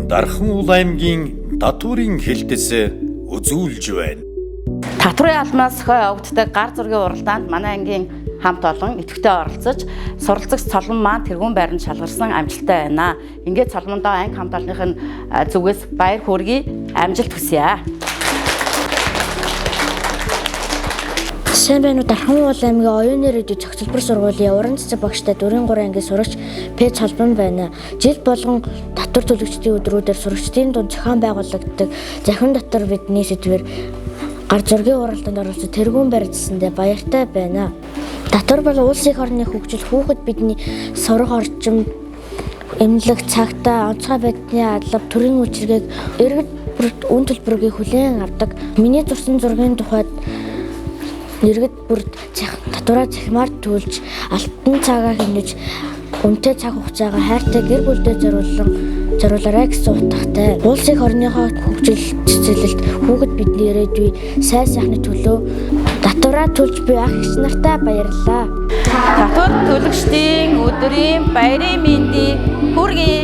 Дархан Уул аймгийн Татварын хэлтэс үзүүлж байна. Татварын алмаас хой овогддог гар зургийн уралдаанд манай ангийн хамт олон идэвхтэй оролцож суралцагч цолмон маань тэргүүн байранд шалгарсан амжилттай байна. Ингээд цолмондоо анги хамт олонныхын зүгээс баяр хөөргийг амжилт хүсье. Сайн байна уу? Дархан Уул аймгийн оюуны радио цогцлбор сургуулийн уран цэцэг багштай 4-3 ангийн сурагч П Цолмон байна. Жил болгон татвар төлөгчдийн өдрүүдээр сурагчдын дунд зохион байгуулагддаг захин дотор бидний сэдвээр гар зургийн уралдаанд оролцож тэргүүн барьжсандээ баяртай байна. Татвар бол улс их орны хөгжил, хүүхэд бидний сурах орчим, эмнэлэг цагтаа онцгой байдлын алба, төрийн үйлчилгээг иргэд бүрт үн төлбөрийг хүлээн авдаг. Миний зурсан зургийн тухайд иргэд бүрт татвараа захимаар төлж, алтан цагаа хэмнэж, үнэтэй цаг хугацаагаар хайртай гэр бүлдээ зориулаарай гэсэн утгатай. Улс их орныхоо хөгжил цэцэрлэлт хүүхэд бидний ирээдүй сайн сайхны төлөө татвараа төлж буй ах эгч нартай баярлалаа. Татвар төлөгчдийн өдрийн баярын мэндийг хүргэе.